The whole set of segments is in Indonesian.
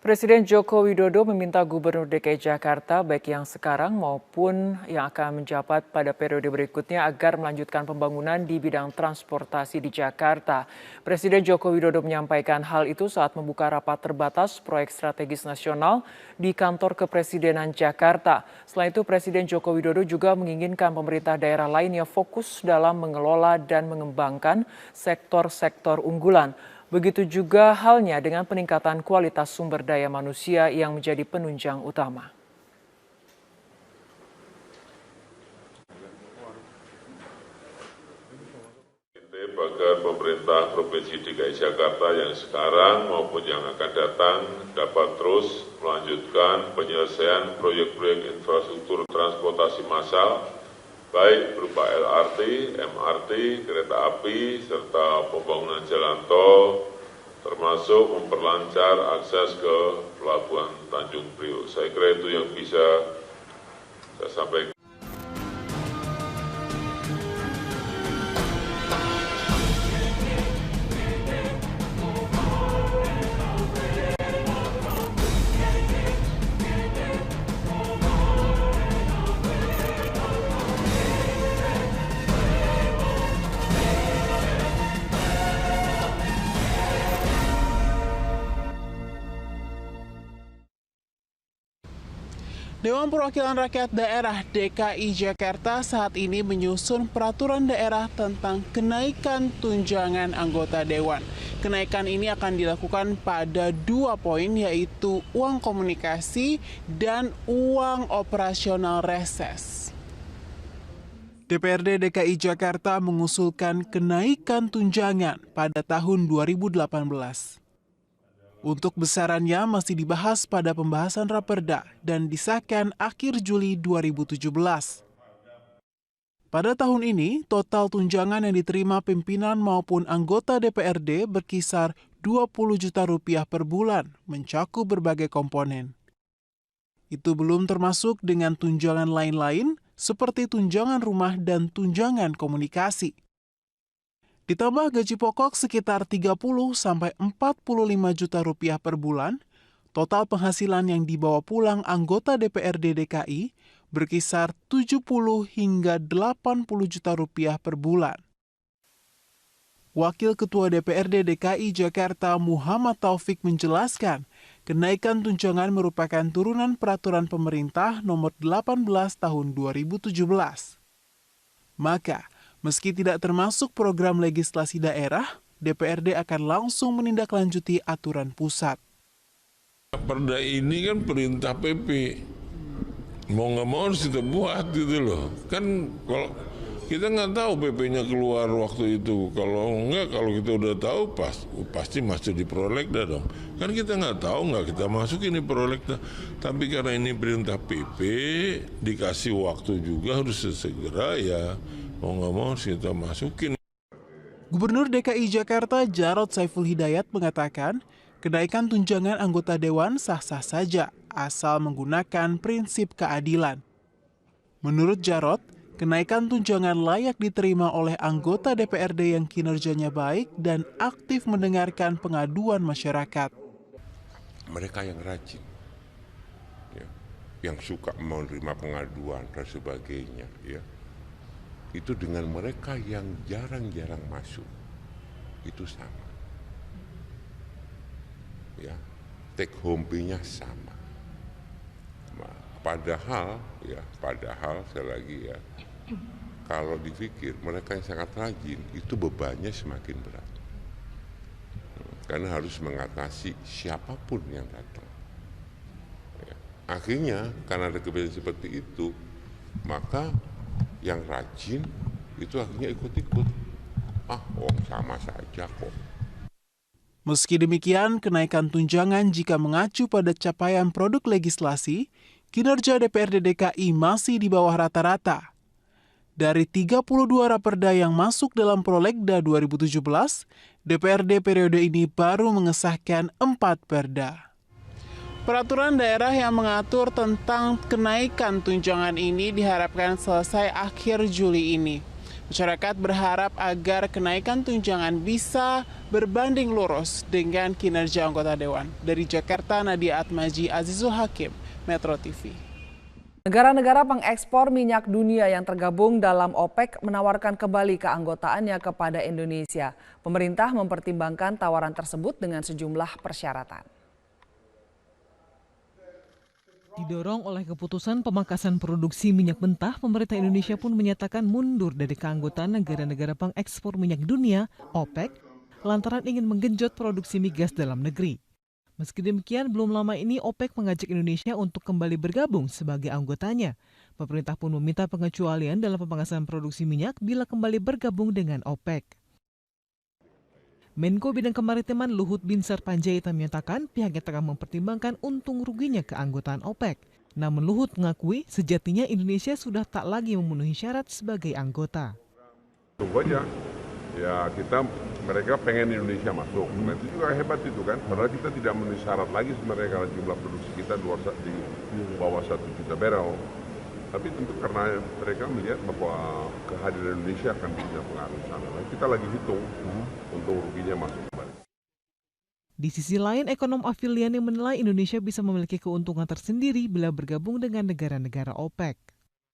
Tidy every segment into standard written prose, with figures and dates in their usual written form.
Presiden Joko Widodo meminta Gubernur DKI Jakarta baik yang sekarang maupun yang akan menjabat pada periode berikutnya agar melanjutkan pembangunan di bidang transportasi di Jakarta. Presiden Joko Widodo menyampaikan hal itu saat membuka rapat terbatas proyek strategis nasional di kantor Kepresidenan Jakarta. Selain itu, Presiden Joko Widodo juga menginginkan pemerintah daerah lainnya fokus dalam mengelola dan mengembangkan sektor-sektor unggulan. Begitu juga halnya dengan peningkatan kualitas sumber daya manusia yang menjadi penunjang utama. Agar pemerintah Provinsi DKI Jakarta yang sekarang maupun yang akan datang dapat terus melanjutkan penyelesaian proyek-proyek infrastruktur transportasi massal, baik berupa LRT, MRT, kereta api, serta pembangunan jalan tol, termasuk memperlancar akses ke Pelabuhan Tanjung Priok. Saya kira itu yang bisa saya sampaikan. Dewan Perwakilan Rakyat Daerah DKI Jakarta saat ini menyusun peraturan daerah tentang kenaikan tunjangan anggota dewan. Kenaikan ini akan dilakukan pada 2 poin, yaitu uang komunikasi dan uang operasional reses. DPRD DKI Jakarta mengusulkan kenaikan tunjangan pada tahun 2018. Untuk besarannya masih dibahas pada pembahasan Raperda dan disahkan akhir Juli 2017. Pada tahun ini, total tunjangan yang diterima pimpinan maupun anggota DPRD berkisar 20 juta rupiah per bulan, mencakup berbagai komponen. Itu belum termasuk dengan tunjangan lain-lain seperti tunjangan rumah dan tunjangan komunikasi. Ditambah gaji pokok sekitar 30-45 juta rupiah per bulan, total penghasilan yang dibawa pulang anggota DPRD DKI berkisar 70 hingga 80 juta rupiah per bulan. Wakil Ketua DPRD DKI Jakarta Muhammad Taufik menjelaskan, kenaikan tunjangan merupakan turunan peraturan pemerintah nomor 18 tahun 2017. Maka, meski tidak termasuk program legislasi daerah, DPRD akan langsung menindaklanjuti aturan pusat. Perda ini kan perintah PP, mau nggak mau harus kita buat gitu loh. Kan kalau kita nggak tahu PP-nya keluar waktu itu, kalau kita udah tahu pasti masuk di prolegda dong. Kan kita nggak tahu, nggak kita masukin di prolegda. Tapi karena ini perintah PP, dikasih waktu juga harus segera ya. Mau nggak mau kita masukin. Gubernur DKI Jakarta Jarod Saiful Hidayat mengatakan, kenaikan tunjangan anggota dewan sah-sah saja asal menggunakan prinsip keadilan. Menurut Jarod, kenaikan tunjangan layak diterima oleh anggota DPRD yang kinerjanya baik dan aktif mendengarkan pengaduan masyarakat. Mereka yang rajin, ya, yang suka menerima pengaduan dan sebagainya, ya. Itu dengan mereka yang jarang-jarang masuk, itu sama. Ya, take home pay-nya sama. Padahal sekali lagi ya, kalau dipikir mereka yang sangat rajin, itu bebannya semakin berat. Karena harus mengatasi siapapun yang datang. Ya. Akhirnya, karena ada kebiasaan seperti itu, maka yang rajin itu akhirnya ikut-ikut. Sama saja kok. Meski demikian, kenaikan tunjangan jika mengacu pada capaian produk legislasi, kinerja DPRD DKI masih di bawah rata-rata. Dari 32 raperda yang masuk dalam prolegda 2017, DPRD periode ini baru mengesahkan 4 perda. Peraturan daerah yang mengatur tentang kenaikan tunjangan ini diharapkan selesai akhir Juli ini. Masyarakat berharap agar kenaikan tunjangan bisa berbanding lurus dengan kinerja anggota Dewan. Dari Jakarta, Nadia Atmaji, Azizul Hakim, Metro TV. Negara-negara pengekspor minyak dunia yang tergabung dalam OPEC menawarkan kembali keanggotaannya kepada Indonesia. Pemerintah mempertimbangkan tawaran tersebut dengan sejumlah persyaratan. Didorong oleh keputusan pemangkasan produksi minyak mentah, pemerintah Indonesia pun menyatakan mundur dari keanggotaan negara-negara pengekspor minyak dunia, OPEC, lantaran ingin menggenjot produksi migas dalam negeri. Meski demikian, belum lama ini OPEC mengajak Indonesia untuk kembali bergabung sebagai anggotanya. Pemerintah pun meminta pengecualian dalam pemangkasan produksi minyak bila kembali bergabung dengan OPEC. Menko Bidang Kemaritiman Luhut Binsar Panjaitan menyatakan pihaknya tengah mempertimbangkan untung ruginya keanggotaan OPEC. Namun Luhut mengakui sejatinya Indonesia sudah tak lagi memenuhi syarat sebagai anggota. Tunggu aja, ya mereka pengen Indonesia masuk. Nah, itu juga hebat itu kan, padahal kita tidak memenuhi syarat lagi sebenarnya kalau jumlah produksi kita di bawah 1 juta barrel. Tapi tentu karena mereka melihat bahwa kehadiran Indonesia akan punya pengaruh sana. Kita lagi hitung untuk ruginya masuk kembali. Di sisi lain, ekonom Afiliani menilai Indonesia bisa memiliki keuntungan tersendiri bila bergabung dengan negara-negara OPEC.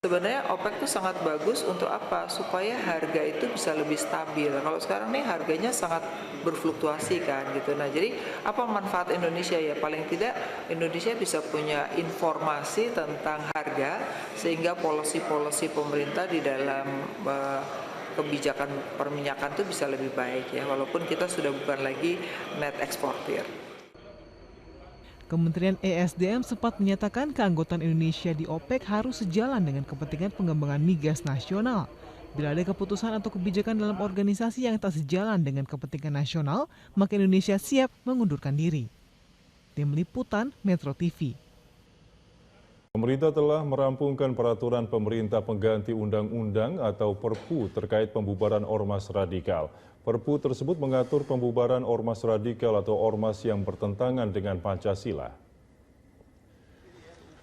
Sebenarnya OPEC itu sangat bagus untuk apa? Supaya harga itu bisa lebih stabil. Kalau sekarang nih harganya sangat berfluktuasi kan gitu. Nah, jadi apa manfaat Indonesia ya? Paling tidak Indonesia bisa punya informasi tentang harga sehingga polisi-polisi pemerintah di dalam kebijakan perminyakan itu bisa lebih baik ya. Walaupun kita sudah bukan lagi net eksportir. Kementerian ESDM sempat menyatakan keanggotaan Indonesia di OPEC harus sejalan dengan kepentingan pengembangan migas nasional. Bila ada keputusan atau kebijakan dalam organisasi yang tak sejalan dengan kepentingan nasional, maka Indonesia siap mengundurkan diri. Tim Liputan Metro TV. Pemerintah telah merampungkan peraturan pemerintah pengganti undang-undang atau Perpu terkait pembubaran ormas radikal. Perpu tersebut mengatur pembubaran ormas radikal atau ormas yang bertentangan dengan Pancasila.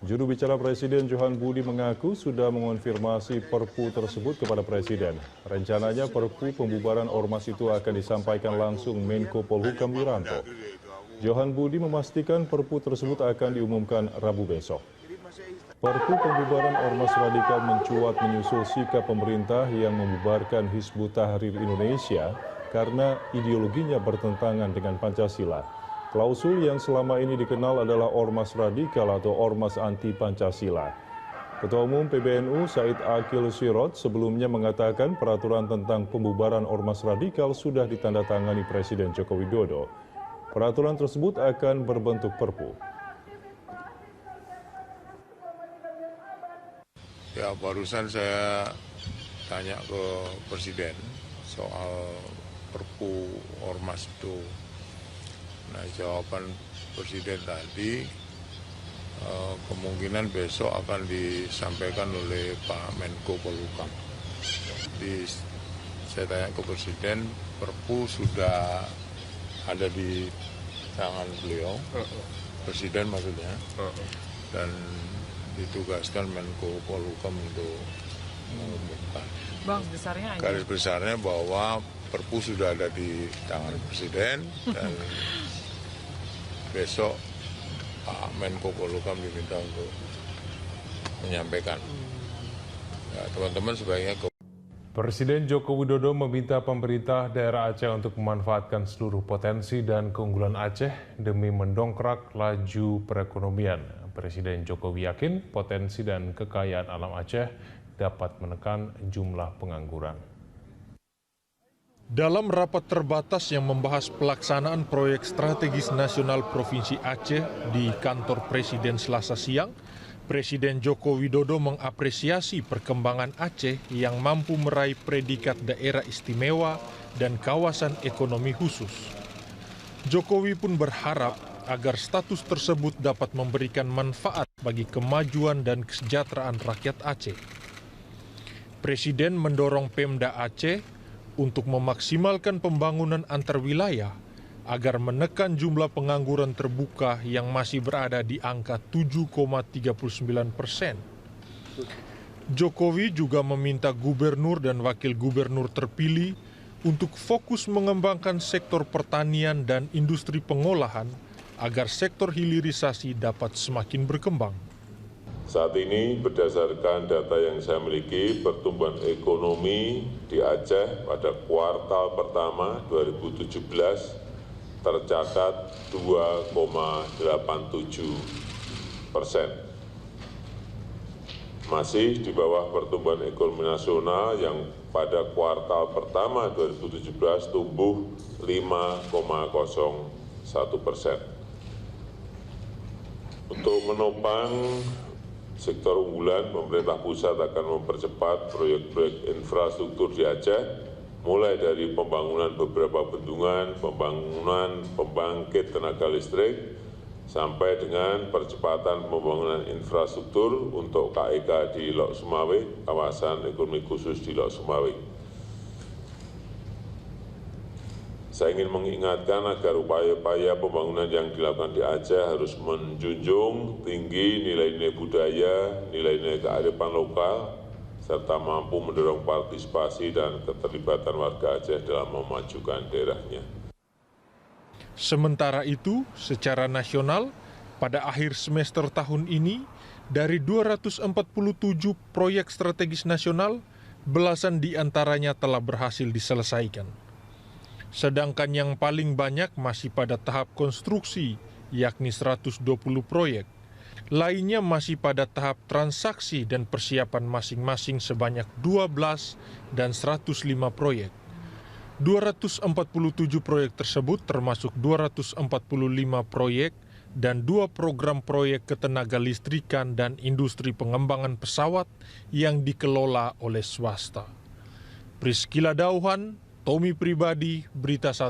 Juru bicara Presiden Johan Budi mengaku sudah mengonfirmasi Perpu tersebut kepada Presiden. Rencananya Perpu pembubaran ormas itu akan disampaikan langsung Menko Polhukam Wiranto. Johan Budi memastikan Perpu tersebut akan diumumkan Rabu besok. Perpu pembubaran ormas radikal mencuat menyusul sikap pemerintah yang membubarkan Hizbut Tahrir Indonesia karena ideologinya bertentangan dengan Pancasila. Klausul yang selama ini dikenal adalah ormas radikal atau ormas anti-Pancasila. Ketua Umum PBNU Said Akil Sirot sebelumnya mengatakan peraturan tentang pembubaran ormas radikal sudah ditandatangani Presiden Joko Widodo. Peraturan tersebut akan berbentuk Perpu. Ya, barusan saya tanya ke Presiden soal Perpu ormas itu. Nah, jawaban Presiden tadi kemungkinan besok akan disampaikan oleh Pak Menko Polhukam. Saya tanya ke Presiden, Perpu sudah ada di tangan beliau, Presiden maksudnya, dan ditugaskan Menko Polhukam untuk mengumumkan. Bang, besarnya aja. Garis besarnya bahwa Perpu sudah ada di tangan Presiden dan besok Pak Menko Polhukam diminta untuk menyampaikan. Ya, teman-teman sebaiknya Presiden Joko Widodo meminta pemerintah daerah Aceh untuk memanfaatkan seluruh potensi dan keunggulan Aceh demi mendongkrak laju perekonomian. Presiden Jokowi yakin potensi dan kekayaan alam Aceh dapat menekan jumlah pengangguran. Dalam rapat terbatas yang membahas pelaksanaan proyek strategis nasional Provinsi Aceh di kantor Presiden Selasa siang, Presiden Joko Widodo mengapresiasi perkembangan Aceh yang mampu meraih predikat daerah istimewa dan kawasan ekonomi khusus. Jokowi pun berharap agar status tersebut dapat memberikan manfaat bagi kemajuan dan kesejahteraan rakyat Aceh. Presiden mendorong Pemda Aceh untuk memaksimalkan pembangunan antar wilayah agar menekan jumlah pengangguran terbuka yang masih berada di angka 7,39%. Jokowi juga meminta gubernur dan wakil gubernur terpilih untuk fokus mengembangkan sektor pertanian dan industri pengolahan agar sektor hilirisasi dapat semakin berkembang. Saat ini berdasarkan data yang saya miliki, pertumbuhan ekonomi di Aceh pada kuartal pertama 2017 tercatat 2,87%. Masih di bawah pertumbuhan ekonomi nasional yang pada kuartal pertama 2017 tumbuh 5,01%. Untuk menopang sektor unggulan, pemerintah pusat akan mempercepat proyek-proyek infrastruktur di Aceh, mulai dari pembangunan beberapa bendungan, pembangunan pembangkit tenaga listrik, sampai dengan percepatan pembangunan infrastruktur untuk KEK di Lok Sumawe, kawasan ekonomi khusus di Lok Sumawe. Saya ingin mengingatkan agar upaya-upaya pembangunan yang dilakukan di Aceh harus menjunjung tinggi nilai-nilai budaya, nilai-nilai kearifan lokal, serta mampu mendorong partisipasi dan keterlibatan warga Aceh dalam memajukan daerahnya. Sementara itu, secara nasional, pada akhir semester tahun ini, dari 247 proyek strategis nasional, belasan di antaranya telah berhasil diselesaikan. Sedangkan yang paling banyak masih pada tahap konstruksi, yakni 120 proyek. Lainnya masih pada tahap transaksi dan persiapan masing-masing sebanyak 12 dan 105 proyek. 247 proyek tersebut termasuk 245 proyek dan 2 program proyek ketenaga listrikan dan industri pengembangan pesawat yang dikelola oleh swasta. Priscila Dauhan, Tommy Pribadi, Berita 1.